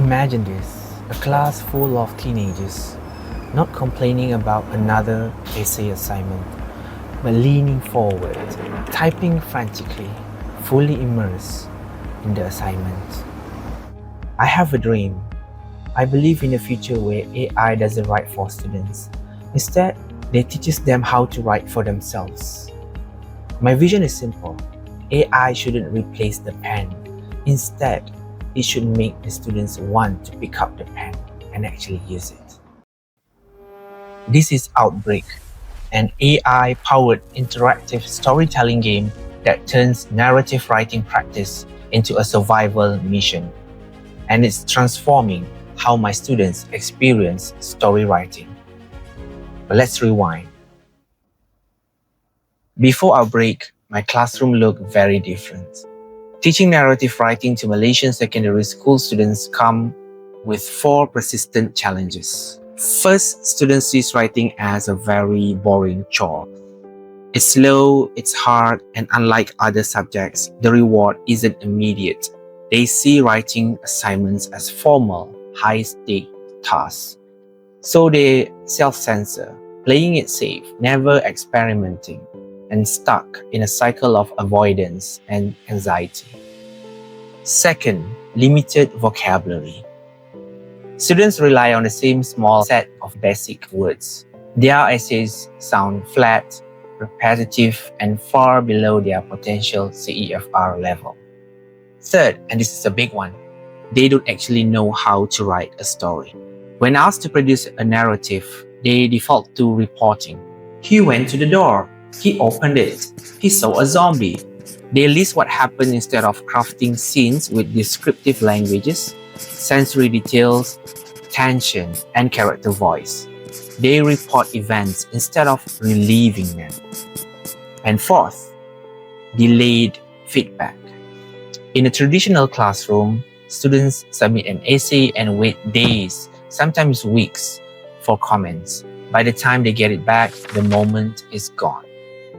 Imagine this, a class full of teenagers, not complaining about another essay assignment, but leaning forward, typing frantically, fully immersed in the assignment. I have a dream. I believe in a future where AI doesn't write for students. Instead, they teaches them how to write for themselves. My vision is simple. AI shouldn't replace the pen. Instead, it should make the students want to pick up the pen and actually use it. This is OUTBREAK, an AI-powered interactive storytelling game that turns narrative writing practice into a survival mission. And it's transforming how my students experience story writing. But let's rewind. Before OUTBREAK, my classroom looked very different. Teaching narrative writing to Malaysian secondary school students come with 4 persistent challenges. First, students see writing as a very boring chore. It's slow, it's hard, and unlike other subjects, the reward isn't immediate. They see writing assignments as formal, high-stake tasks. So they self-censor, playing it safe, never experimenting, and stuck in a cycle of avoidance and anxiety. Second, limited vocabulary. Students rely on the same small set of basic words. Their essays sound flat, repetitive, and far below their potential CEFR level. Third, and this is a big one, they don't actually know how to write a story. When asked to produce a narrative, they default to reporting. He went to the door. He opened it. He saw a zombie. They list what happened instead of crafting scenes with descriptive languages, sensory details, tension, and character voice. They report events instead of reliving them. And fourth, delayed feedback. In a traditional classroom, students submit an essay and wait days, sometimes weeks, for comments. By the time they get it back, the moment is gone.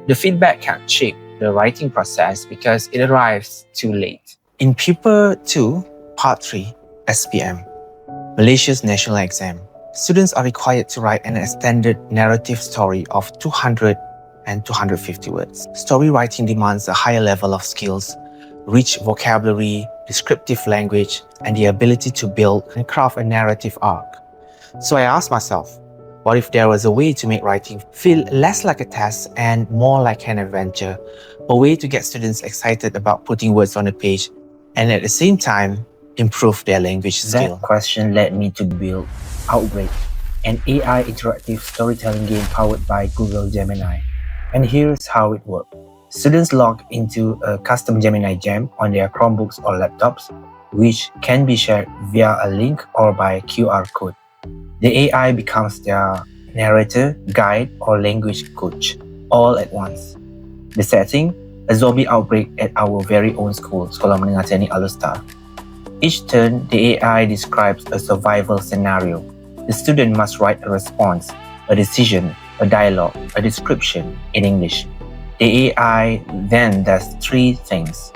The feedback can't shape the writing process because it arrives too late. In Paper 2, Part 3, SPM, Malaysia's national exam, students are required to write an extended narrative story of 200 and 250 words. Story writing demands a higher level of skills, rich vocabulary, descriptive language, and the ability to build and craft a narrative arc. So I asked myself, what if there was a way to make writing feel less like a test and more like an adventure? A way to get students excited about putting words on a page and at the same time, improve their language skill. That question led me to build OUTBREAK, an AI interactive storytelling game powered by Google Gemini. And here's how it works. Students log into a custom Gemini Jam on their Chromebooks or laptops, which can be shared via a link or by QR code. The AI becomes their narrator, guide, or language coach, all at once. The setting, a zombie outbreak at our very own school, Sekolah Menengah Teknik Alor. Each turn, the AI describes a survival scenario. The student must write a response, a decision, a dialogue, a description in English. The AI then does 3 things.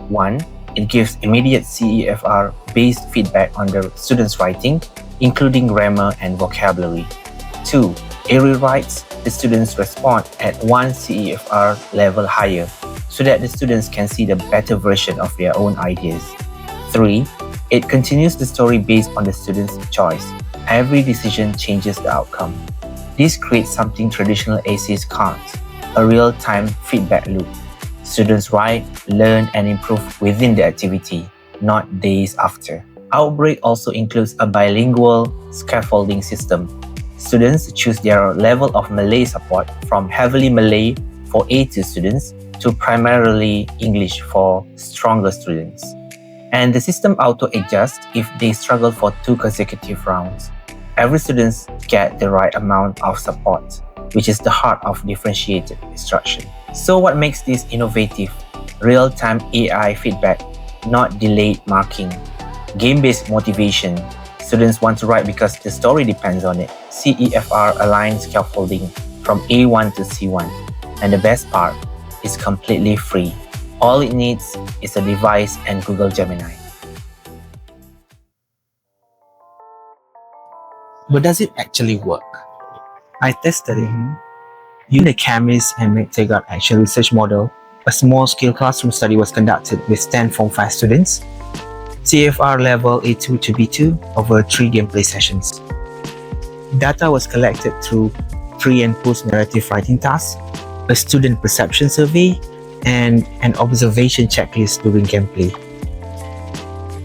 1. It gives immediate CEFR-based feedback on the student's writing, including grammar and vocabulary. 2. It rewrites the student's response at 1 CEFR level higher so that the students can see the better version of their own ideas. 3. It continues the story based on the student's choice. Every decision changes the outcome. This creates something traditional essays can't, a real-time feedback loop. Students write, learn, and improve within the activity, not days after. OUTBREAK also includes a bilingual scaffolding system. Students choose their level of Malay support from heavily Malay for A2 students to primarily English for stronger students. And the system auto-adjusts if they struggle for 2 consecutive rounds. Every student gets the right amount of support, which is the heart of differentiated instruction. So what makes this innovative? Real-time AI feedback, not delayed marking. Game-based motivation. Students want to write because the story depends on it. CEFR aligned scaffolding from A1 to C1. And the best part, it's completely free. All it needs is a device and Google Gemini. But does it actually work? I tested it. Using the chemist and McTaggart action research model, a small-scale classroom study was conducted with 10 Form 5 students, CFR level A2 to B2 over 3 gameplay sessions. Data was collected through pre- and post-narrative writing tasks, a student perception survey, and an observation checklist during gameplay.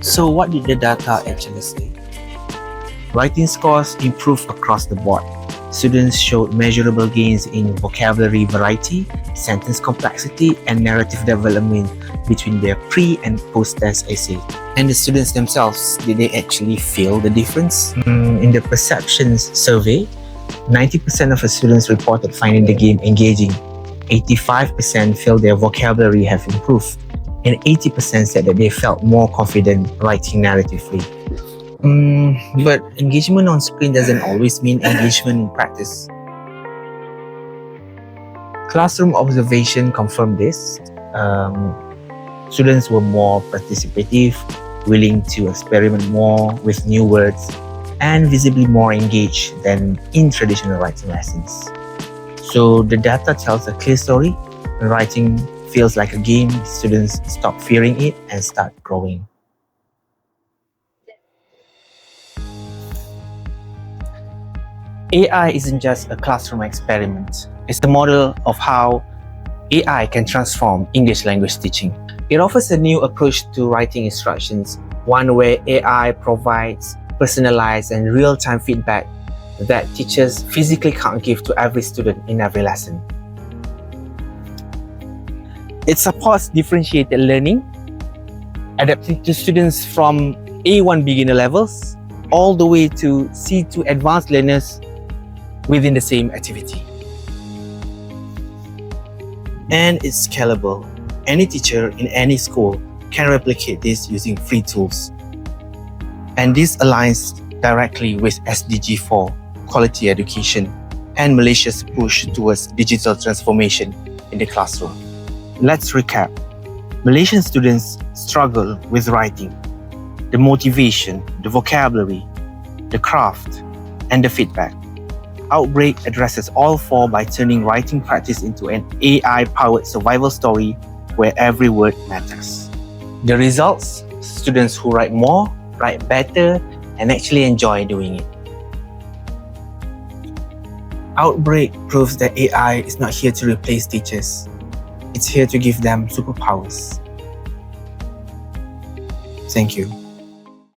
So what did the data actually say? Writing scores improved across the board. Students showed measurable gains in vocabulary variety, sentence complexity, and narrative development between their pre- and post-test essay. And the students themselves, did they actually feel the difference? In the perceptions survey, 90% of the students reported finding the game engaging. 85% felt their vocabulary have improved, and 80% said that they felt more confident writing narratively. But engagement on screen doesn't always mean engagement in practice. Classroom observation confirmed this. Students were more participative, willing to experiment more with new words, and visibly more engaged than in traditional writing lessons. So the data tells a clear story. When writing feels like a game, students stop fearing it and start growing. AI isn't just a classroom experiment. It's a model of how AI can transform English language teaching. It offers a new approach to writing instructions, one where AI provides personalized and real-time feedback that teachers physically can't give to every student in every lesson. It supports differentiated learning, adapting to students from A1 beginner levels all the way to C2 advanced learners within the same activity. And it's scalable. Any teacher in any school can replicate this using free tools. And this aligns directly with SDG 4, quality education, and Malaysia's push towards digital transformation in the classroom. Let's recap. Malaysian students struggle with writing, the motivation, the vocabulary, the craft, and the feedback. OUTBREAK addresses all four by turning writing practice into an AI-powered survival story where every word matters. The results? Students who write more, write better, and actually enjoy doing it. OUTBREAK proves that AI is not here to replace teachers. It's here to give them superpowers. Thank you.